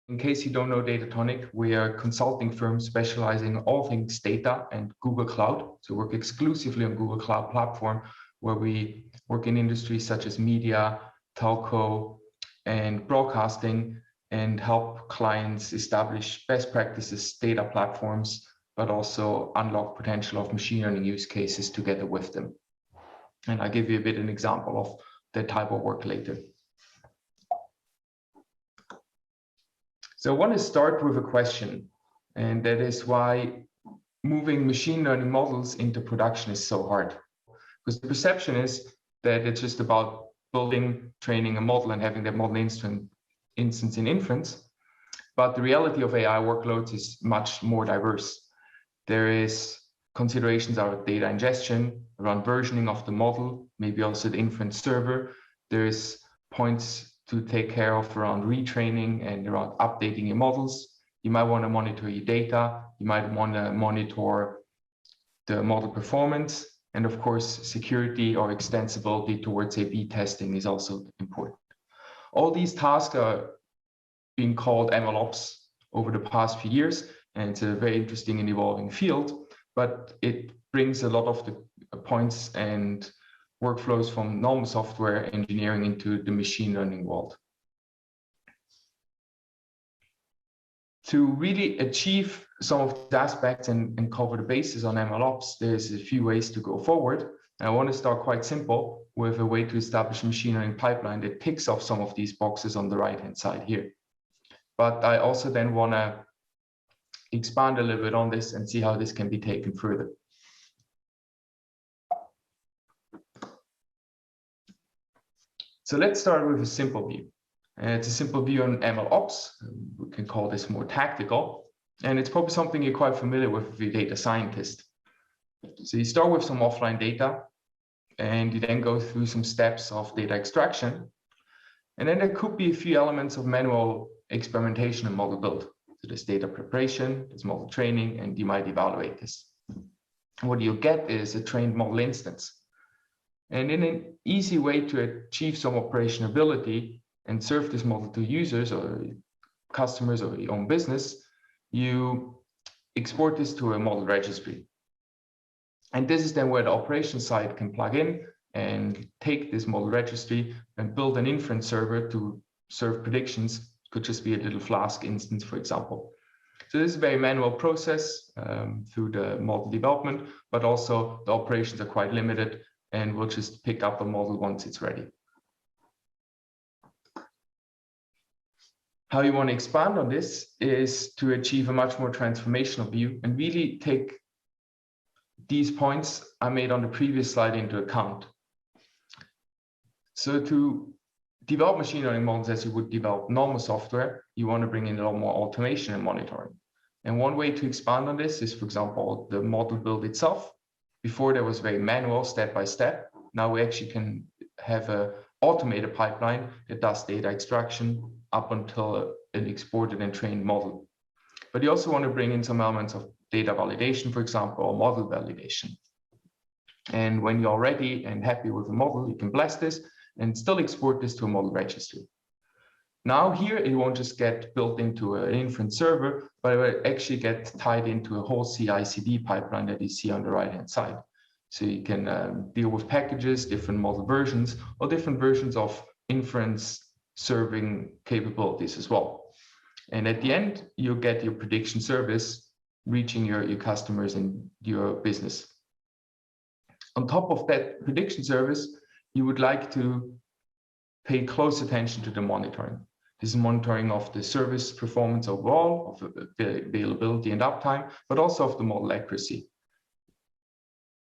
In case you don't know Datatonic, we are a consulting firm specializing in all things data and Google Cloud. So we work exclusively on Google Cloud platform, where we work in industries such as media, telco, and broadcasting, and help clients establish best practices, data platforms, but also unlock potential of machine learning use cases together with them. And I'll give you a bit an example of that type of work later. So I want to start with a question, and that is why moving machine learning models into production is so hard. Because the perception is that it's just about building, training a model and having that model instance in inference. But the reality of AI workloads is much more diverse. There is considerations around data ingestion, around versioning of the model, maybe also the inference server. There's points to take care of around retraining and around updating your models. You might want to monitor your data. You might want to monitor the model performance. And of course, security or extensibility towards A/B testing is also important. All these tasks are being called MLOps over the past few years, and it's a very interesting and evolving field, but it brings a lot of the points and workflows from normal software engineering into the machine learning world. To really achieve some of the aspects and cover the basis on MLOps, there's a few ways to go forward. I want to start quite simple with a way to establish a machine learning pipeline that ticks off some of these boxes on the right-hand side here. But I also then want to expand a little bit on this and see how this can be taken further. So let's start with a simple view. It's a simple view on MLOps. We can call this more tactical. And it's probably something you're quite familiar with if you're a data scientist. So you start with some offline data, and you then go through some steps of data extraction. And then there could be a few elements of manual experimentation and model build. So there's data preparation, there's model training, and you might evaluate this. What you get is a trained model instance. And in an easy way to achieve some operationability and serve this model to users or customers or your own business, you export this to a model registry. And this is then where the operation side can plug in and take this model registry and build an inference server to serve predictions. Could just be a little Flask instance, for example. So this is a very manual process through the model development, but also the operations are quite limited, and we'll just pick up a model once it's ready. How you want to expand on this is to achieve a much more transformational view and really take these points I made on the previous slide into account. So to develop machine learning models as you would develop normal software, you want to bring in a lot more automation and monitoring. And one way to expand on this is, for example, the model build itself. Before there was very manual, step by step. Now we actually can have an automated pipeline that does data extraction up until an exported and trained model. But you also want to bring in some elements of data validation, for example, or model validation. And when you're ready and happy with the model, you can bless this and still export this to a model registry. Now here, it won't just get built into an inference server, but it will actually get tied into a whole CI/CD pipeline that you see on the right-hand side. So you can deal with packages, different model versions, or different versions of inference serving capabilities as well. And at the end, you'll get your prediction service reaching your customers and your business. On top of that prediction service, you would like to pay close attention to the monitoring. This is monitoring of the service performance overall, of the availability and uptime, but also of the model accuracy.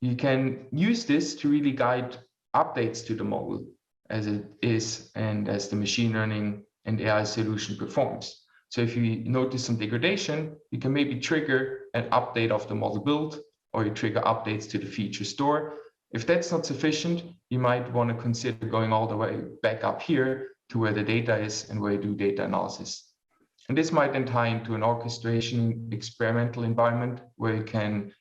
You can use this to really guide updates to the model as it is and as the machine learning and AI solution performs. So if you notice some degradation, you can maybe trigger an update of the model build, or you trigger updates to the feature store. If that's not sufficient, you might want to consider going all the way back up here to where the data is and where you do data analysis. And this might then tie into an orchestration experimental environment where you can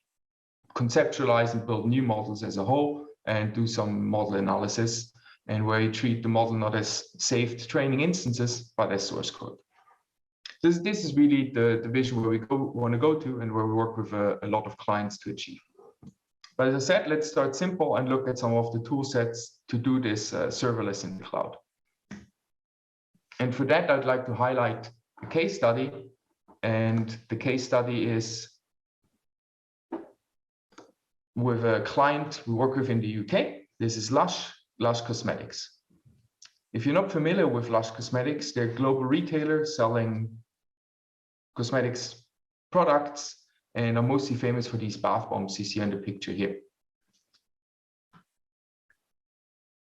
conceptualize and build new models as a whole and do some model analysis, and where you treat the model not as saved training instances, but as source code. This is really the vision where we want to go to and where we work with a lot of clients to achieve. But as I said, let's start simple and look at some of the tool sets to do this serverless in the cloud. And for that, I'd like to highlight a case study. And the case study is with a client we work with in the UK. This is Lush Cosmetics. If you're not familiar with Lush Cosmetics, they're a global retailer selling cosmetics products and are mostly famous for these bath bombs you see in the picture here.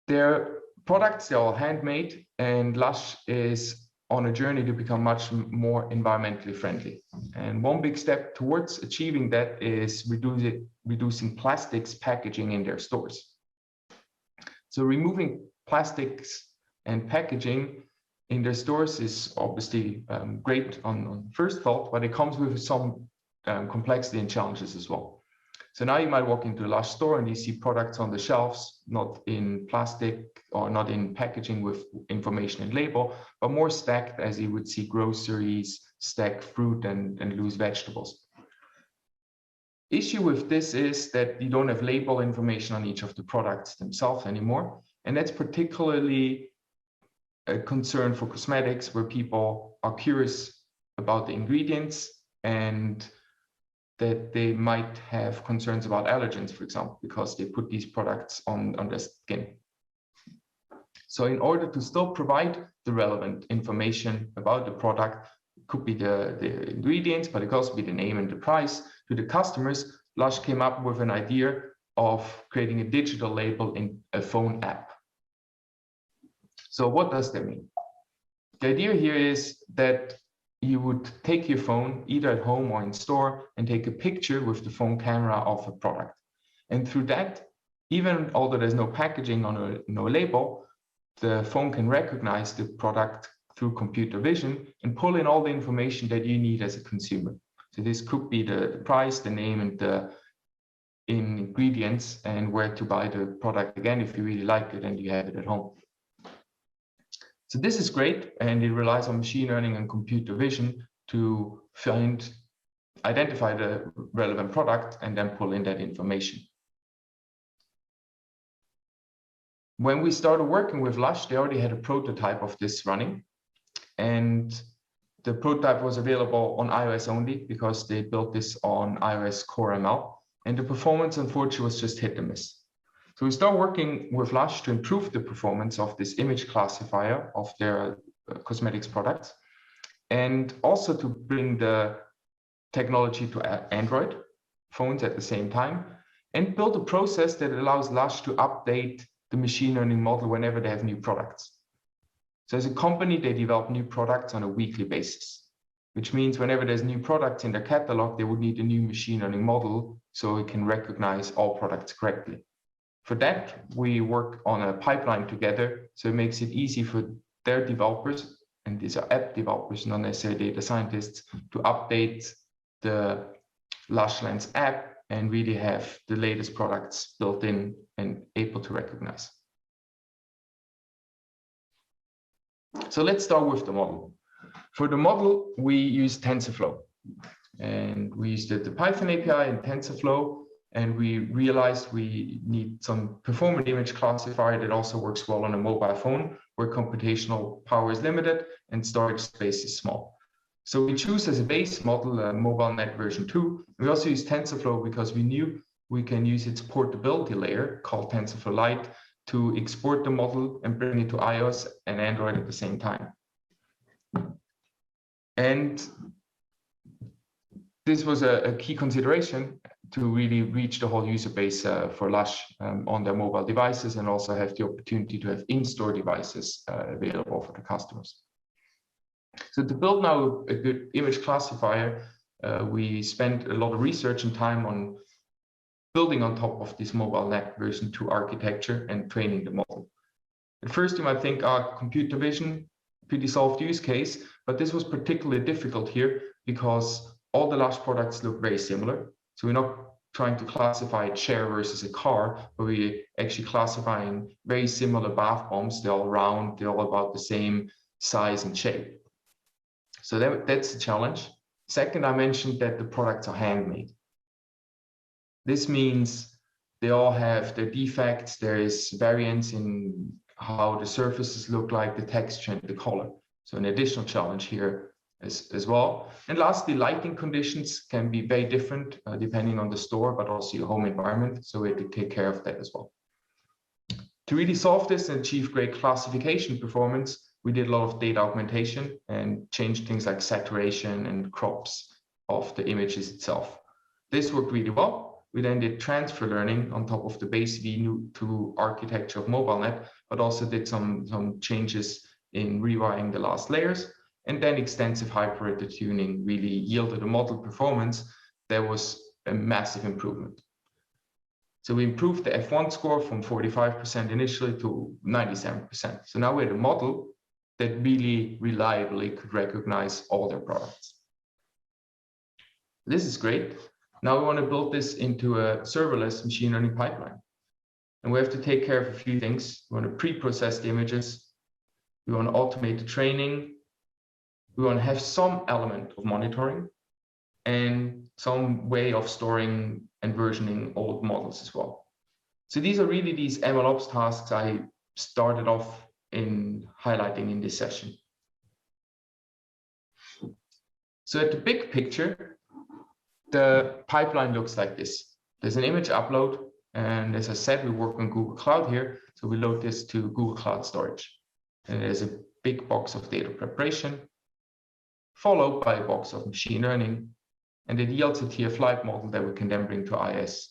Their products, they're all handmade, and Lush is on a journey to become much more environmentally friendly. And one big step towards achieving that is reducing plastics packaging in their stores. So removing plastics and packaging in their stores is obviously great on first thought, but it comes with some complexity and challenges as well. So now you might walk into a Lush store and you see products on the shelves, not in plastic or not in packaging with information and label, but more stacked as you would see groceries, stacked fruit and loose vegetables. Issue with this is that you don't have label information on each of the products themselves anymore. And that's particularly a concern for cosmetics, where people are curious about the ingredients and that they might have concerns about allergens, for example, because they put these products on their skin. So in order to still provide the relevant information about the product, it could be the ingredients, but it could also be the name and the price to the customers, Lush came up with an idea of creating a digital label in a phone app. So what does that mean? The idea here is that you would take your phone either at home or in store and take a picture with the phone camera of a product. And through that, even although there's no packaging or no label, the phone can recognize the product through computer vision and pull in all the information that you need as a consumer. So this could be the price, the name, and the ingredients, and where to buy the product again if you really like it and you have it at home. So this is great, and it relies on machine learning and computer vision to identify the relevant product and then pull in that information. When we started working with Lush, they already had a prototype of this running, and the prototype was available on iOS only because they built this on iOS Core ML, and the performance unfortunately was just hit and miss. So we start working with Lush to improve the performance of this image classifier of their cosmetics products, and also to bring the technology to Android phones at the same time, and build a process that allows Lush to update the machine learning model whenever they have new products. So as a company, they develop new products on a weekly basis, which means whenever there's new products in their catalog, they would need a new machine learning model so it can recognize all products correctly. For that, we work on a pipeline together, so it makes it easy for their developers, and these are app developers, not necessarily data scientists, to update the Lush Lens app and really have the latest products built in and able to recognize. So let's start with the model. For the model, we use Tensorflow, and we used the Python API in Tensorflow. And we realized we need some performant image classifier that also works well on a mobile phone where computational power is limited and storage space is small. So we choose as a base model MobileNet version 2. We also use TensorFlow because we knew we can use its portability layer called TensorFlow Lite to export the model and bring it to iOS and Android at the same time. And this was a key consideration to really reach the whole user base for Lush on their mobile devices, and also have the opportunity to have in-store devices available for the customers. So to build now a good image classifier, we spent a lot of research and time on building on top of this MobileNet version 2 architecture and training the model. At first, you might think, computer vision, pretty solved use case, but this was particularly difficult here because all the Lush products look very similar. So we're not trying to classify a chair versus a car, but we're actually classifying very similar bath bombs. They're all round, they're all about the same size and shape. So that's the challenge. Second, I mentioned that the products are handmade. This means they all have their defects. There is variance in how the surfaces look like, the texture and the color. So an additional challenge here as well. And lastly, lighting conditions can be very different depending on the store, but also your home environment. So we have to take care of that as well. To really solve this and achieve great classification performance, we did a lot of data augmentation and changed things like saturation and crops of the images itself. This worked really well. We then did transfer learning on top of the base V2 architecture of MobileNet, but also did some changes in rewiring the last layers. And then extensive hyperparameter tuning really yielded a model performance that was a massive improvement. So we improved the F1 score from 45% initially to 97%. So now we had a model that really reliably could recognize all their products. This is great. Now we want to build this into a serverless machine learning pipeline. And we have to take care of a few things. We want to pre-process the images. We want to automate the training. We want to have some element of monitoring and some way of storing and versioning old models as well. So these are really these MLOps tasks I started off in highlighting in this session. So at the big picture, the pipeline looks like this. There's an image upload, and as I said, we work on Google Cloud here. So we load this to Google Cloud Storage. And there's a big box of data preparation, followed by a box of machine learning, and it yields a TF-Lite model that we can then bring to iOS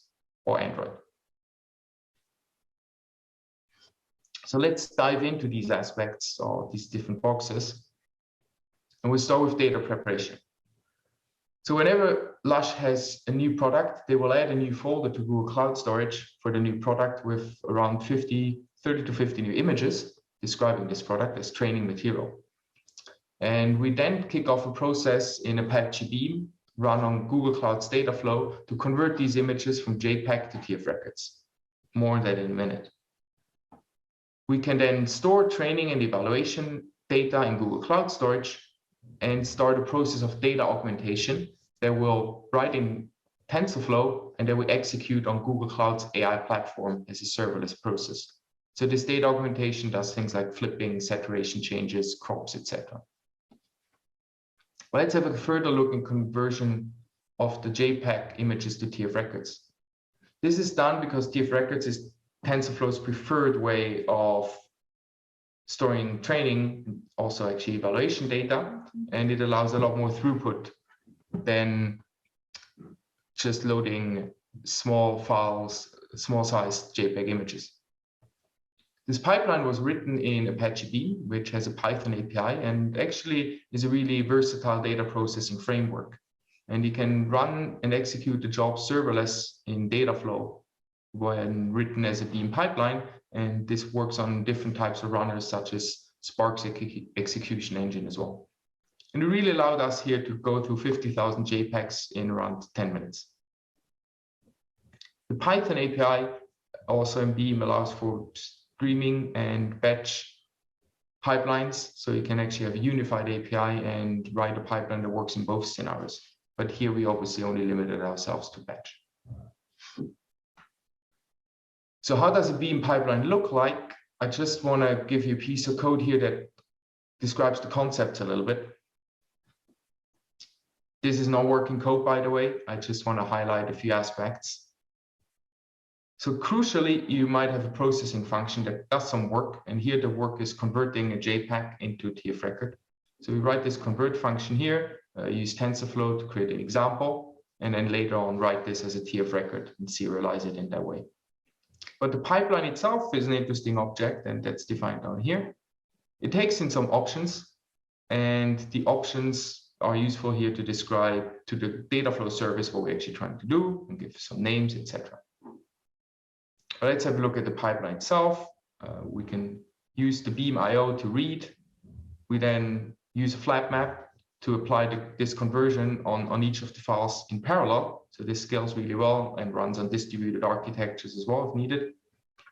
or Android. So let's dive into these aspects or these different boxes. And we'll start with data preparation. So whenever Lush has a new product, they will add a new folder to Google Cloud Storage for the new product with around 30 to 50 new images describing this product as training material. And we then kick off a process in Apache Beam run on Google Cloud's data flow to convert these images from JPEG to TF records. More on that in a minute. We can then store training and evaluation data in Google Cloud Storage and start a process of data augmentation that will write in Tensorflow and that we execute on Google Cloud's AI platform as a serverless process. So this data augmentation does things like flipping, saturation changes, crops, etc. Well, let's have a further look in conversion of the JPEG images to TF records. This is done because TF records is TensorFlow's preferred way of storing training, also actually evaluation data, and it allows a lot more throughput than just loading small files, small sized JPEG images. This pipeline was written in Apache Beam, which has a Python API and actually is a really versatile data processing framework. And you can run and execute the job serverless in Dataflow when written as a Beam pipeline. And this works on different types of runners, such as Spark's execution engine as well. And it really allowed us here to go through 50,000 JPEGs in around 10 minutes. The Python API also in Beam allows for streaming and batch pipelines. So you can actually have a unified API and write a pipeline that works in both scenarios. But here we obviously only limited ourselves to batch. So how does a Beam pipeline look like? I just want to give you a piece of code here that describes the concepts a little bit. This is not working code, by the way. I just want to highlight a few aspects. So crucially, you might have a processing function that does some work. And here the work is converting a JPEG into a TF record. So we write this convert function here, use TensorFlow to create an example, and then later on write this as a TF record and serialize it in that way. But the pipeline itself is an interesting object, and that's defined down here. It takes in some options, and the options are useful here to describe to the Dataflow service what we're actually trying to do and give some names, etc. But let's have a look at the pipeline itself. We can use the Beam IO to read. We then use a flat map to apply this conversion on each of the files in parallel. So this scales really well and runs on distributed architectures as well if needed.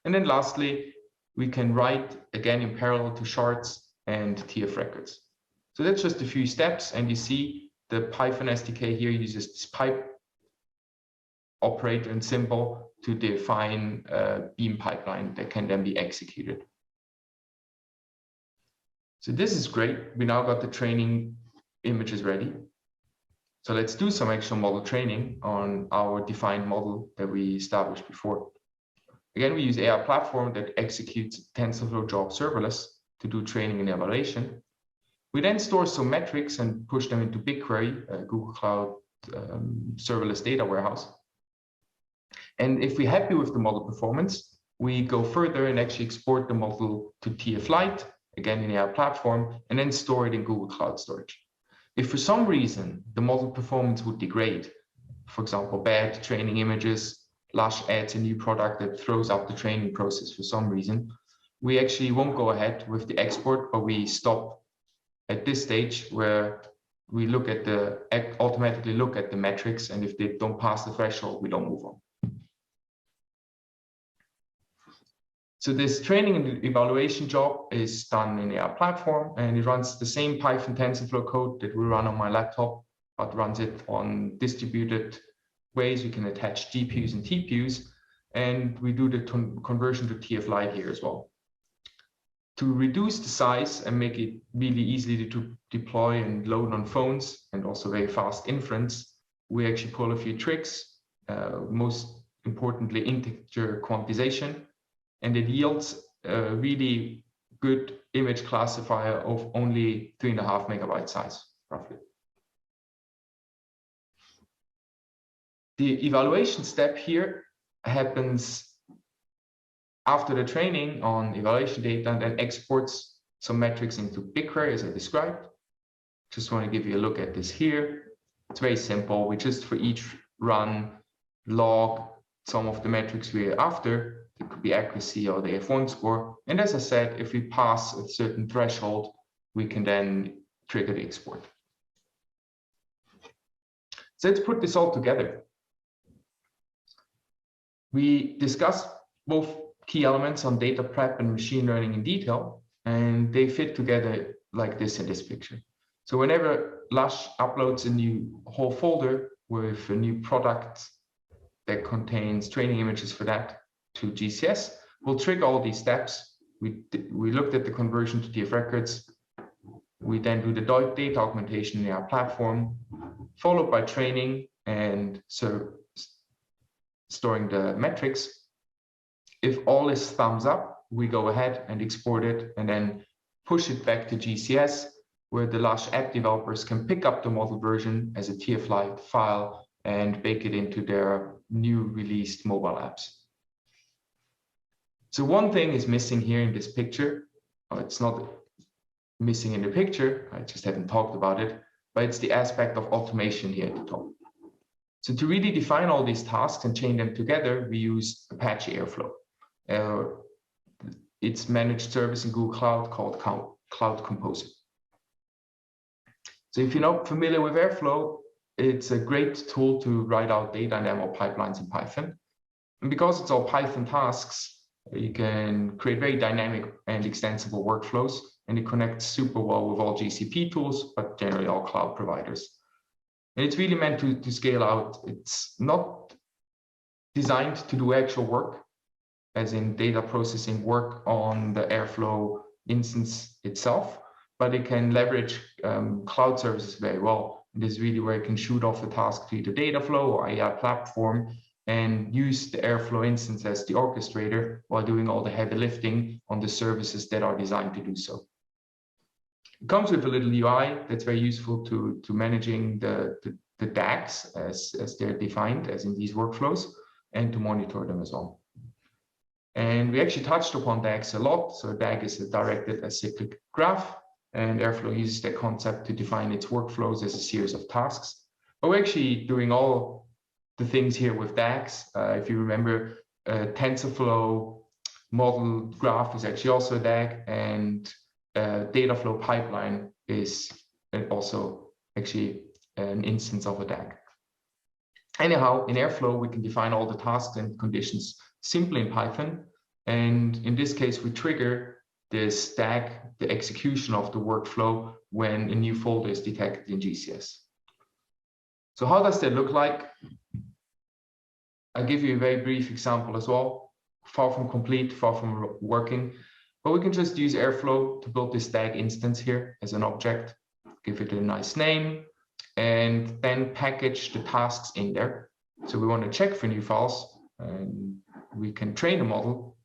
And then lastly, we can write again in parallel to shards and TF records. So that's just a few steps, and you see the Python SDK here uses this pipe operator and symbol to define a beam pipeline that can then be executed. So this is great. We now got the training images ready. So let's do some actual model training on our defined model that we established before. Again, we use AI platform that executes Tensorflow job serverless to do training and evaluation. We then store some metrics and push them into BigQuery, Google Cloud serverless data warehouse. And if we're happy with the model performance, we go further and actually export the model to TF Lite, again in our platform, and then store it in Google Cloud Storage. If for some reason the model performance would degrade, for example, bad training images, Lush adds a new product that throws up the training process for some reason, we actually won't go ahead with the export, but we stop at this stage where we look at automatically look at the metrics, and if they don't pass the threshold, we don't move on. So this training and evaluation job is done in our platform, and it runs the same Python TensorFlow code that we run on my laptop, but runs it on distributed ways. We can attach GPUs and TPUs, and we do the conversion to TF Lite here as well. To reduce the size and make it really easy to deploy and load on phones, and also very fast inference, we actually pull a few tricks, most importantly integer quantization, and it yields a really good image classifier of only 3.5 megabyte size, roughly. The evaluation step here happens after the training on evaluation data, and then exports some metrics into BigQuery as I described. Just want to give you a look at this here. It's very simple. We just for each run log some of the metrics we're after. It could be accuracy or the F1 score. And as I said, if we pass a certain threshold, we can then trigger the export. So let's put this all together. We discussed both key elements on data prep and machine learning in detail, and they fit together like this in this picture. So whenever Lush uploads a new whole folder with a new product that contains training images for that to GCS, we'll trigger all these steps. We looked at the conversion to TF records. We then do the data augmentation in our platform, followed by training and storing the metrics. If all is thumbs up, we go ahead and export it and then push it back to GCS, where the Lush app developers can pick up the model version as a TF Lite file and bake it into their new released mobile apps. So one thing is missing here in this picture. It's not missing in the picture, I just haven't talked about it, but it's the aspect of automation here at the top. So to really define all these tasks and chain them together, we use Apache Airflow. It's managed service in Google Cloud called Cloud Composer. So if you're not familiar with Airflow, it's a great tool to write out data and ML pipelines in Python. And because it's all Python tasks, you can create very dynamic and extensible workflows, and it connects super well with all GCP tools, but generally all cloud providers. And it's really meant to scale out. It's not designed to do actual work, as in data processing work on the Airflow instance itself, but it can leverage cloud services very well. And this is really where it can shoot off the task to either Dataflow or AI platform and use the Airflow instance as the orchestrator while doing all the heavy lifting on the services that are designed to do so. It comes with a little UI that's very useful to managing the DAGs as they're defined as in these workflows, and to monitor them as well. And we actually touched upon DAGs a lot. So DAG is a directed acyclic graph, and Airflow uses that concept to define its workflows as a series of tasks. But we're actually doing all the things here with DAGs. If you remember, TensorFlow model graph is actually also a DAG, and Dataflow pipeline is also actually an instance of a DAG. Anyhow, in Airflow, we can define all the tasks and conditions simply in Python. And in this case, we trigger the stack, the execution of the workflow when a new folder is detected in GCS. So how does that look like? I'll give you a very brief example as well. Far from complete, far from working, but we can just use Airflow to build this stack instance here as an object, give it a nice name, and then package the tasks in there. So we want to check for new files, and we can train a model.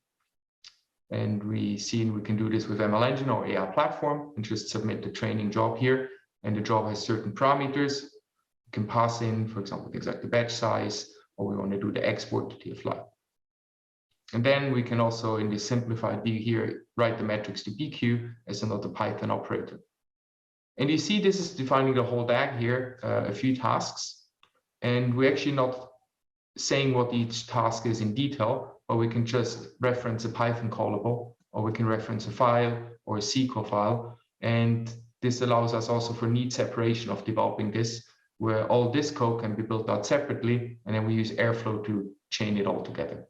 And we can do this with ML Engine or AI platform and just submit the training job here. And the job has certain parameters. We can pass in, for example, things like the batch size, or we want to do the export to TF-Lite. And then we can also, in this simplified view here, write the metrics to BQ as another Python operator. And you see this is defining the whole DAG here, a few tasks. And we're actually not saying what each task is in detail, but we can just reference a Python callable, or we can reference a file or a SQL file. And this allows us also for neat separation of developing this, where all this code can be built out separately, and then we use Airflow to chain it all together.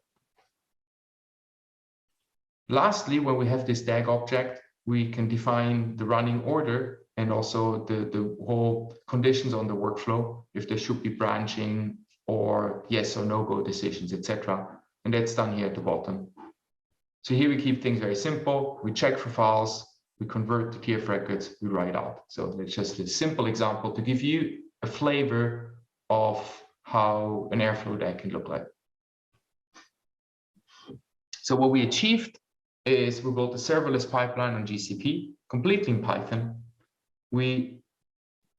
Lastly, when we have this DAG object, we can define the running order and also the whole conditions on the workflow, if there should be branching or yes or no go decisions, etc. And that's done here at the bottom. So here we keep things very simple. We check for files, we convert the TF records, we write out. So it's just a simple example to give you a flavor of how an Airflow DAG can look like. So what we achieved is we built a serverless pipeline on GCP, completely in Python. We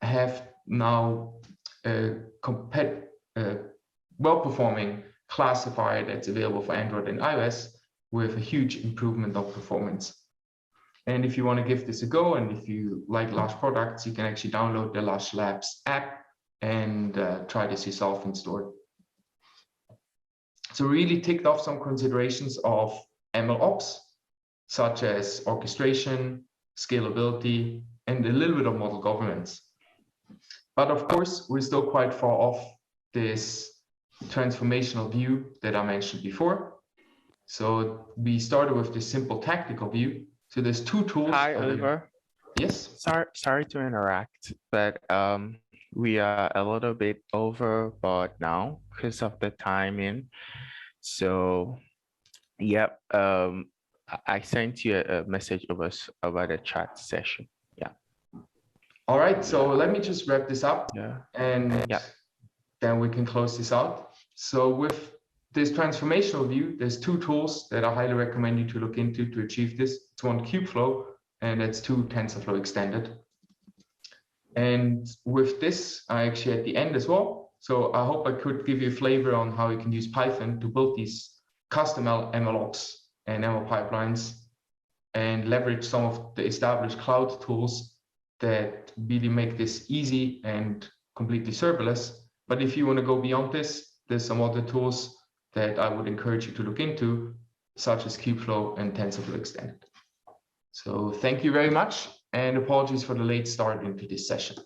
have now a well-performing classifier that's available for Android and iOS with a huge improvement of performance. And if you want to give this a go, and if you like Lush products, you can actually download the Lush Labs app and try this yourself in store. So really ticked off some considerations of ML ops, such as orchestration, scalability, and a little bit of model governance. But of course, we're still quite far off this transformational view that I mentioned before. So we started with this simple tactical view. So there's two tools. Hi, Oliver. Yes. Sorry to interact, but we are a little bit overboard now because of the timing. So, yep. I sent you a message over the chat session. Yeah. All right. So let me just wrap this up. Yeah. And yeah. Then we can close this out. So with this transformational view, there's two tools that I highly recommend you to look into to achieve this. It's one Kubeflow, and that's two Tensorflow extended. And with this, I actually at the end as well. So I hope I could give you a flavor on how you can use Python to build these custom MLOps and ML pipelines and leverage some of the established cloud tools that really make this easy and completely serverless. But if you want to go beyond this, there's some other tools that I would encourage you to look into, such as Kubeflow and TensorFlow Extended. So thank you very much, and apologies for the late start into this session.